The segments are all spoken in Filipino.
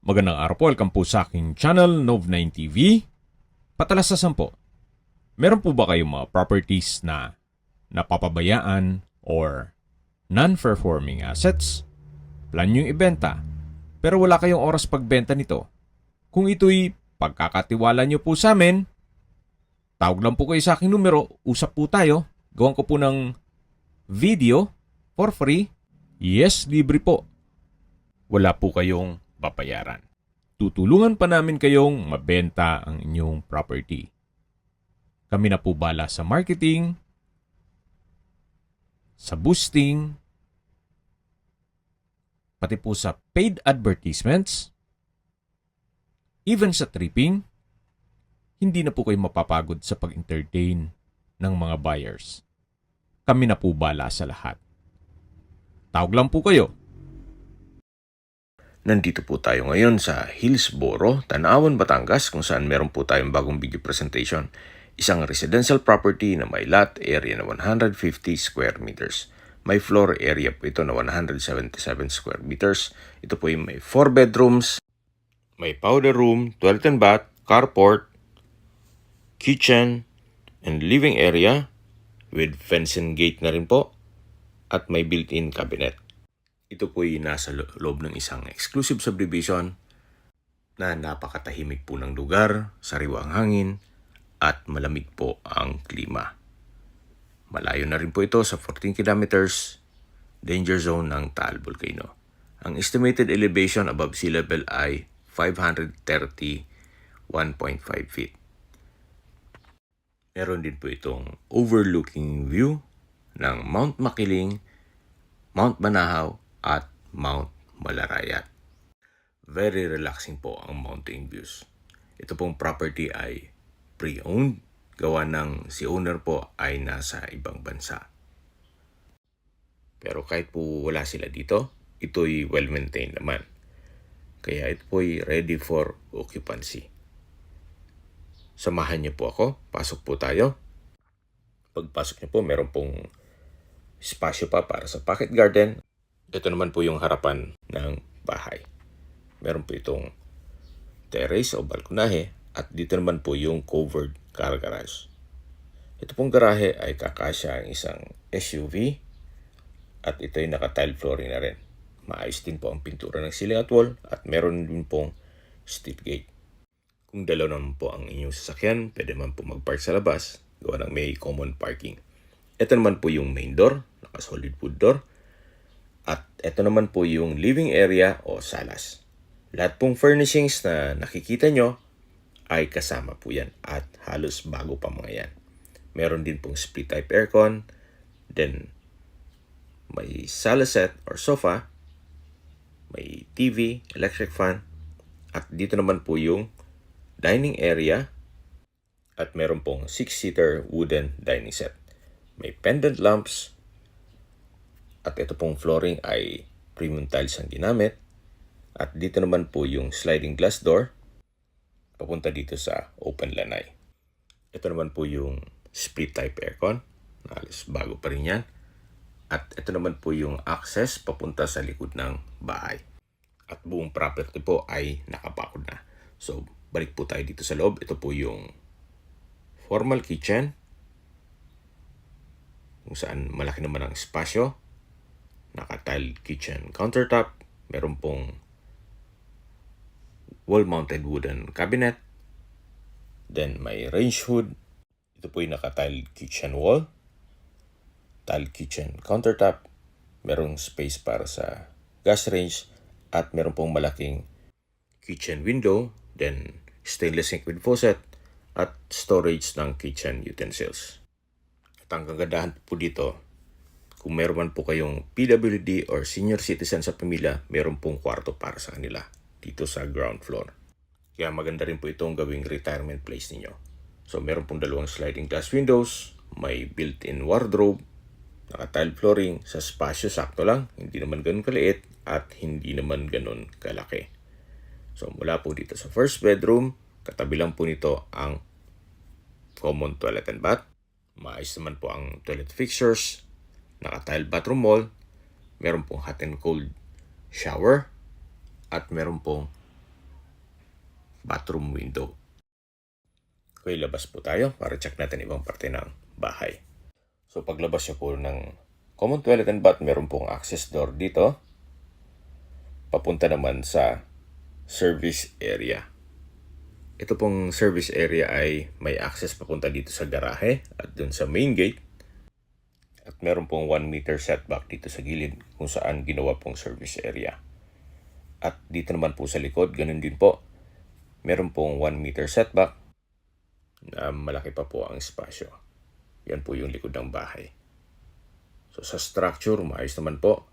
Magandang araw po, welcome po sa aking channel, Nov9 TV. Patalasasan po, meron po ba kayong mga properties na napapabayaan or non-performing assets? Plan nyo ibenta, pero wala kayong oras pagbenta nito. Kung ito'y pagkakatiwala nyo po sa amin, tawag lang po kayo sa aking numero, usap po tayo, gawan ko po ng video for free. Yes, libre po. Wala po kayong babayaran. Tutulungan pa namin kayong mabenta ang inyong property. Kami na po bala sa marketing, sa boosting, pati po sa paid advertisements, even sa tripping. Hindi na po kayo mapapagod sa pag-entertain ng mga buyers. Kami na po bala sa lahat. Tawag lang po kayo. Nandito po tayo ngayon sa Hillsboro, Tanawan, Batangas kung saan meron po tayong bagong video presentation. Isang residential property na may lot area na 150 square meters. May floor area po ito na 177 square meters. Ito po yung may 4 bedrooms, may powder room, toilet and bath, carport, kitchen, and living area with fencing gate na rin po at may built-in cabinet. Ito po'y nasa loob ng isang exclusive subdivision na napakatahimik po ng lugar, sariwa ang hangin, at malamig po ang klima. Malayo na rin po ito sa 14 kilometers danger zone ng Taal Volcano. Ang estimated elevation above sea level ay 531.5 feet. Meron din po itong overlooking view ng Mount Makiling, Mount Banahaw, at Mount Malarayat. Very relaxing po ang mountain views. Ito pong property ay pre-owned. Gawa ng si owner po ay nasa ibang bansa. Pero kahit po wala sila dito, ito'y well-maintained naman. Kaya ito po'y ready for occupancy. Samahan niyo po ako. Pasok po tayo. Pagpasok niyo po, meron pong espasyo pa para sa pocket garden. Ito naman po yung harapan ng bahay. Meron po itong terrace o balkonahe at dito naman po yung covered car garage. Ito pong garahe ay kakasya ang isang SUV at ito ay naka-tile flooring na rin. Maayos din po ang pintura ng ceiling at wall at meron din pong steel gate. Kung dalaw naman po ang inyong sasakyan, pwede man po mag-park sa labas, gawa ng may common parking. Ito naman po yung main door, naka-solid wood door. At ito naman po yung living area o salas. Lahat pong furnishings na nakikita nyo ay kasama po yan at halos bago pa mga yan. Meron din pong split type aircon, then may sala set or sofa, may TV, electric fan, at dito naman po yung dining area at meron pong 6-seater wooden dining set. May pendant lamps, at ito pong flooring ay premium tiles ang ginamit. At dito naman po yung sliding glass door papunta dito sa open lanai. Ito naman po yung split type aircon. Halos bago pa rin yan. At ito naman po yung access papunta sa likod ng bahay. At buong property po ay nakabakod na. So, balik po tayo dito sa loob. Ito po yung formal kitchen kung saan malaki naman ang espasyo. Naka-tile kitchen countertop. Meron pong wall-mounted wooden cabinet. Then may range hood. Ito po yung naka-tile kitchen wall. Tile kitchen countertop. Merong space para sa gas range. At meron pong malaking kitchen window. Then stainless sink with faucet. At storage ng kitchen utensils. At ang kagandahan po dito, kung meron man po kayong PWD or senior citizen sa pamilya, meron pong kwarto para sa kanila dito sa ground floor. Kaya maganda rin po itong gawing retirement place ninyo. So meron pong dalawang sliding glass windows, may built-in wardrobe, naka-tile flooring, sa spasyo sakto lang, hindi naman ganun kaliit at hindi naman ganun kalaki. So mula po dito sa first bedroom, katabi lang po nito ang common toilet and bath. Maayos naman po ang toilet fixtures, naka-tile bathroom wall, meron pong hot and cold shower, at meron pong bathroom window. Okay, labas po tayo para check natin ibang parte ng bahay. So paglabas nyo po ng common toilet and bath, meron pong access door dito. Papunta naman sa service area. Ito pong service area ay may access papunta dito sa garahe at dun sa main gate. At meron pong 1 meter setback dito sa gilid kung saan ginawa pong service area. At dito naman po sa likod, ganun din po. Meron pong 1 meter setback na malaki pa po ang espasyo. Yan po yung likod ng bahay. So sa structure, maayos naman po.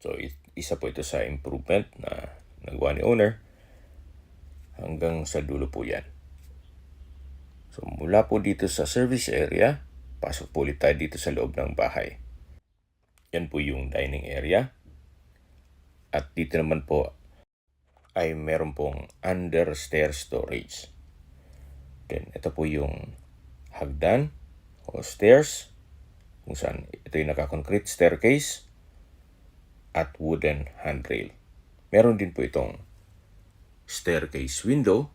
So isa po ito sa improvement na nagawa ni owner. Hanggang sa dulo po yan. So mula po dito sa service area, pasok po ulit tayo dito sa loob ng bahay. Yan po yung dining area. At dito naman po ay meron pong under stair storage. Then ito po yung hagdan o stairs kung saan ito yung naka-concrete staircase at wooden handrail. Meron din po itong staircase window,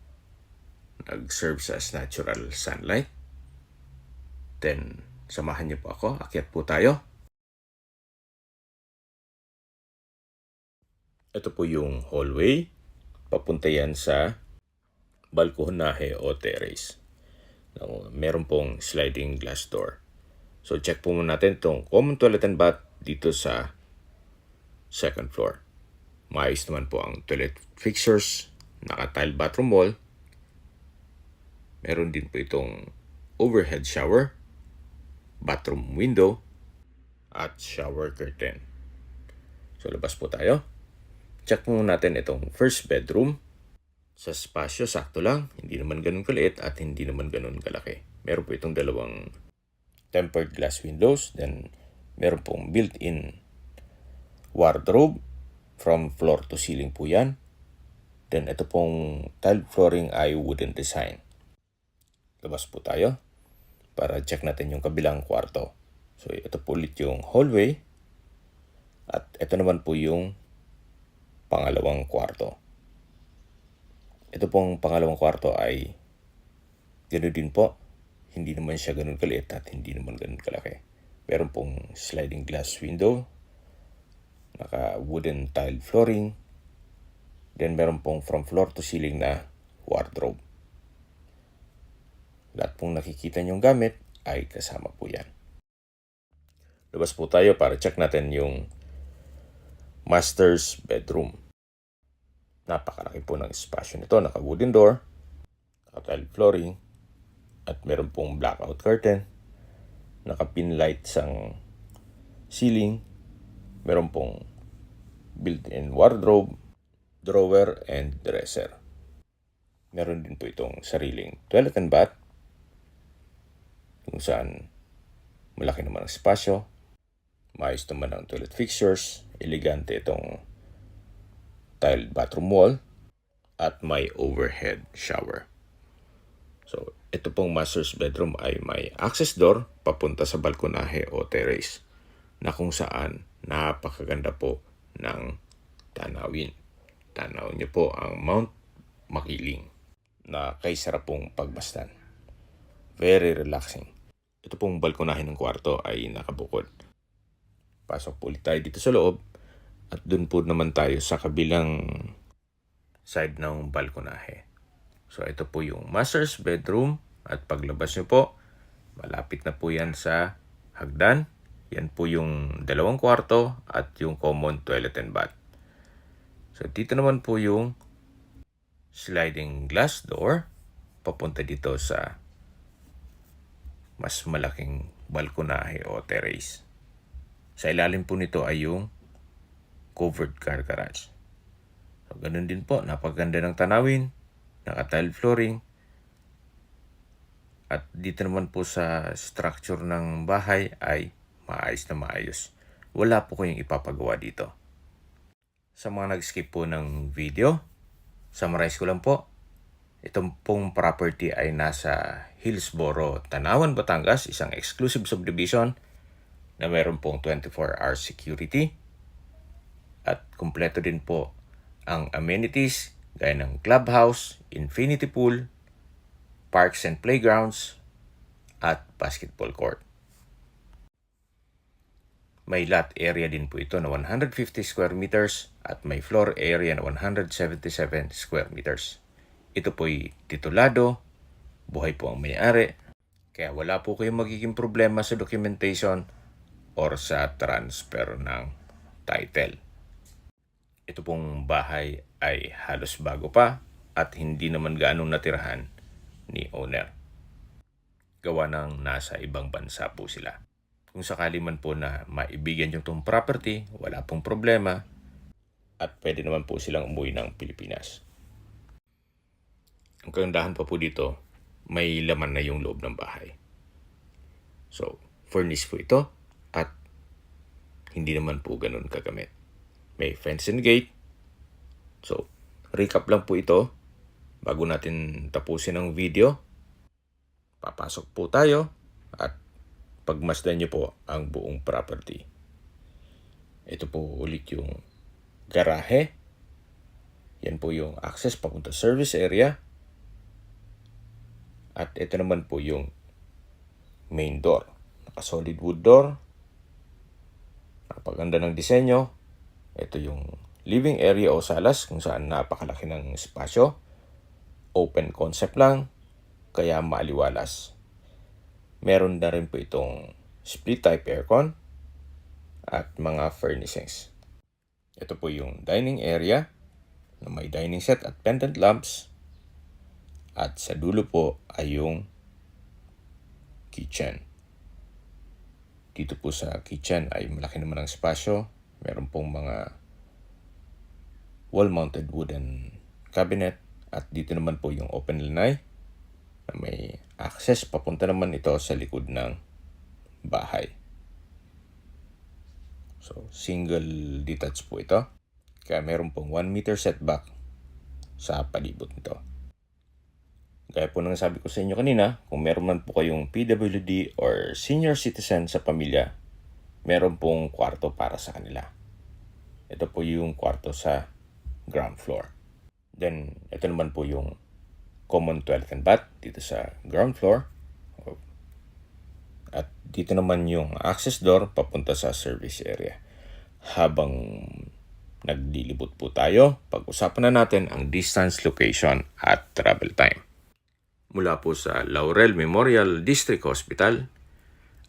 nag-serves as natural sunlight. Then, samahan niyo po ako, akyat po tayo. Ito po yung hallway, papunta yan sa balkonahe o terrace. Meron pong sliding glass door. So, check po muna natin itong common toilet and bath dito sa second floor. Maayos naman po ang toilet fixtures, naka-tile bathroom wall. Meron din po itong overhead shower, bathroom window, at shower curtain. So labas po tayo. Check po natin itong first bedroom. Sa spasyo, sakto lang. Hindi naman ganun kaliit at hindi naman ganun kalaki. Meron po itong dalawang tempered glass windows. Then meron pong built-in wardrobe from floor to ceiling po yan. Then ito pong tile flooring ay wooden design. Labas po tayo para check natin yung kabilang kwarto. So ito po ulit yung hallway. At ito naman po yung pangalawang kwarto. Ito pong pangalawang kwarto ay ganoon din po. Hindi naman siya ganun kaliit at hindi naman ganun kalaki. Meron pong sliding glass window. Naka wooden tile flooring. Then meron pong from floor to ceiling na wardrobe. Lahat pong nakikita nyong gamit ay kasama po yan. Labas po tayo para check natin yung master's bedroom. Napakalaki po ng espasyo nito. Naka wooden door, naka tile flooring, at meron pong blackout curtain. Naka pin light sang ceiling. Meron pong built-in wardrobe, drawer, and dresser. Meron din po itong sariling toilet and bath kung saan malaki naman ang espasyo. Maayos naman ang toilet fixtures. Elegante itong tiled bathroom wall at may overhead shower. So, ito pong master's bedroom ay may access door papunta sa balkonahe o terrace na kung saan napakaganda po ng tanawin. Tanaw niyo po ang Mount Makiling na kay sarap pong pagmasdan. Very relaxing. Ito pong balkonahe ng kwarto ay nakabukod. Pasok po ulit tayo dito sa loob at dun po naman tayo sa kabilang side ng balkonahe. So ito po yung master's bedroom at paglabas nyo po, malapit na po yan sa hagdan. Yan po yung dalawang kwarto at yung common toilet and bath. So dito naman po yung sliding glass door papunta dito sa mas malaking balkonahe o terrace. Sa ilalim po nito ay yung covered car garage. So ganun din po, napaganda ng tanawin, naka-tile flooring. At dito naman po sa structure ng bahay ay maayos na maayos. Wala po kayong ipapagawa dito. Sa mga nag-skip po ng video, summarize ko lang po. Itong pong property ay nasa Hillsboro, Tanawan, Batangas, isang exclusive subdivision na meron pong 24-hour security. At kumpleto din po ang amenities gaya ng clubhouse, infinity pool, parks and playgrounds, at basketball court. May lot area din po ito na 150 square meters at may floor area na 177 square meters. Ito po'y titulado, buhay po ang may-ari, kaya wala po kayong magiging problema sa documentation or sa transfer ng title. Ito pong bahay ay halos bago pa at hindi naman gaanong natirahan ni owner. Gawa ng nasa ibang bansa po sila. Kung sakali man po na maibigan nyo itong property, wala pong problema at pwede naman po silang umuwi ng Pilipinas. Ang kagandahan pa po dito, may laman na yung loob ng bahay. So, furnished po ito at hindi naman po ganun kagamit. May fence and gate. So, recap lang po ito bago natin tapusin ang video. Papasok po tayo at pagmasdan nyo po ang buong property. Ito po ulit yung garahe. Yan po yung access papunta service area. At ito naman po yung main door. Naka-solid wood door. Napaganda ng disenyo. Ito yung living area o salas kung saan napakalaki ng espasyo. Open concept lang, kaya maaliwalas. Meron na rin po itong split type aircon at mga furnishings. Ito po yung dining area na may dining set at pendant lamps. At sa dulo po ay yung kitchen. Dito po sa kitchen ay malaki naman ang espasyo. Meron pong mga wall-mounted wooden cabinet. At dito naman po yung open lanai na may access. Papunta naman ito sa likod ng bahay. So, single detached po ito. Kaya meron pong 1 meter setback sa palibot nito. Gaya po nang sabi ko sa inyo kanina, kung meron man po kayong PWD or senior citizen sa pamilya, meron pong kwarto para sa kanila. Ito po yung kwarto sa ground floor. Then, ito naman po yung common toilet and bath dito sa ground floor. At dito naman yung access door papunta sa service area. Habang naglilibot po tayo, pag-usapan na natin ang distance, location at travel time. Mula po sa Laurel Memorial District Hospital,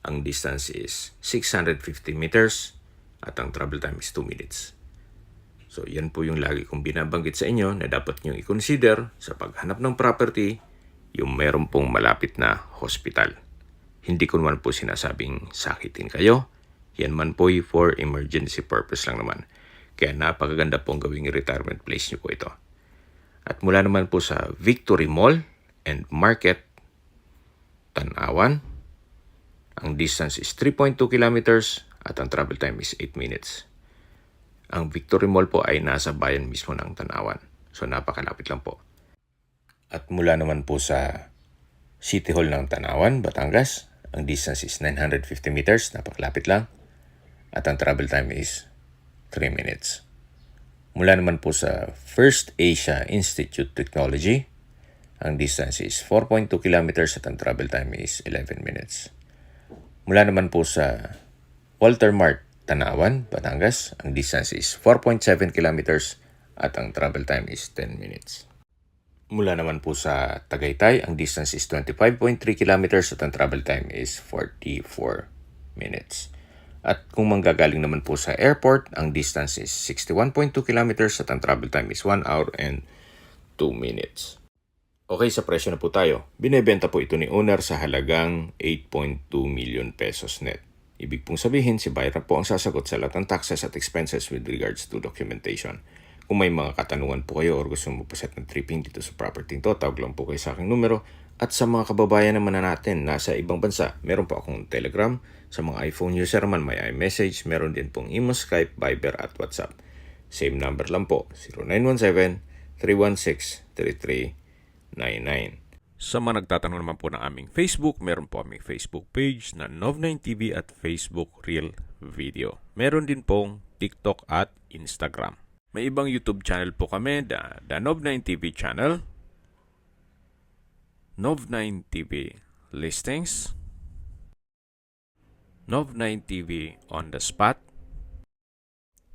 ang distance is 650 meters at ang travel time is 2 minutes. So, yan po yung lagi kong binabanggit sa inyo na dapat nyo i-consider sa paghanap ng property, yung meron pong malapit na hospital. Hindi ko naman po sinasabing sakitin kayo. Yan man po for emergency purpose lang naman. Kaya napakaganda pong gawing retirement place nyo po ito. At mula naman po sa Victory Mall and Market, Tanawan, ang distance is 3.2 kilometers at ang travel time is 8 minutes. Ang Victory Mall po ay nasa bayan mismo ng Tanawan. So, napakalapit lang po. At mula naman po sa City Hall ng Tanawan, Batangas, ang distance is 950 meters. Napakalapit lang. At ang travel time is 3 minutes. Mula naman po sa First Asia Institute Technology, ang distance is 4.2 kilometers at ang travel time is 11 minutes. Mula naman po sa Walter Mart, Tanawan, Batangas, ang distance is 4.7 kilometers at ang travel time is 10 minutes. Mula naman po sa Tagaytay, ang distance is 25.3 kilometers at ang travel time is 44 minutes. At kung manggagaling naman po sa airport, ang distance is 61.2 kilometers at ang travel time is 1 hour and 2 minutes. Okay, sa presyo na po tayo. Binebenta po ito ni owner sa halagang 8.2 million pesos net. Ibig pong sabihin, si buyer po ang sasagot sa lahat ng taxes at expenses with regards to documentation. Kung may mga katanungan po kayo or gusto mo paset ng tripping dito sa property to, tawag lang po kayo sa aking numero. At sa mga kababayan naman na natin nasa ibang bansa, meron po akong Telegram. Sa mga iPhone user man, may iMessage. Meron din pong Imo, Skype, Viber at WhatsApp. Same number lang po, 0917-316-3399. Sa mga nagtatanong naman po ng aming Facebook, meron po aming Facebook page na Nov9TV at Facebook Real Video. Meron din pong TikTok at Instagram. May ibang YouTube channel po kami, the Nov9 TV channel, Nov9 TV Listings, Nov9 TV On The Spot,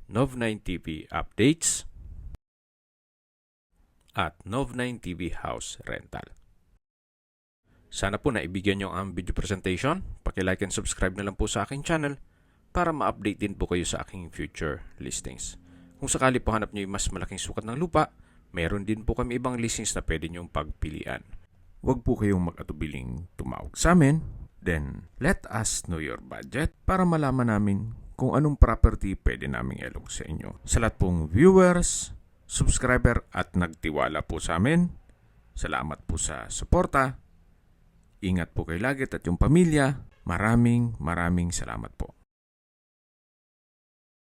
Nov9 TV Updates, at Nov9 TV House Rental. Sana po naibigyan nyo ang video presentation. Paki-like and subscribe na lang po sa aking channel para ma-update din po kayo sa aking future listings. Kung sakali po hanap nyo yung mas malaking sukat ng lupa, meron din po kami ibang listings na pwede nyong pagpilian. Huwag po kayong mag-atubiling tumawag sa amin. Then, let us know your budget para malaman namin kung anong property pwede naming ilog sa inyo. Sa lahat pong viewers, subscriber at nagtiwala po sa amin, salamat po sa suporta. Ingat po kayo lagi at yung pamilya. Maraming salamat po.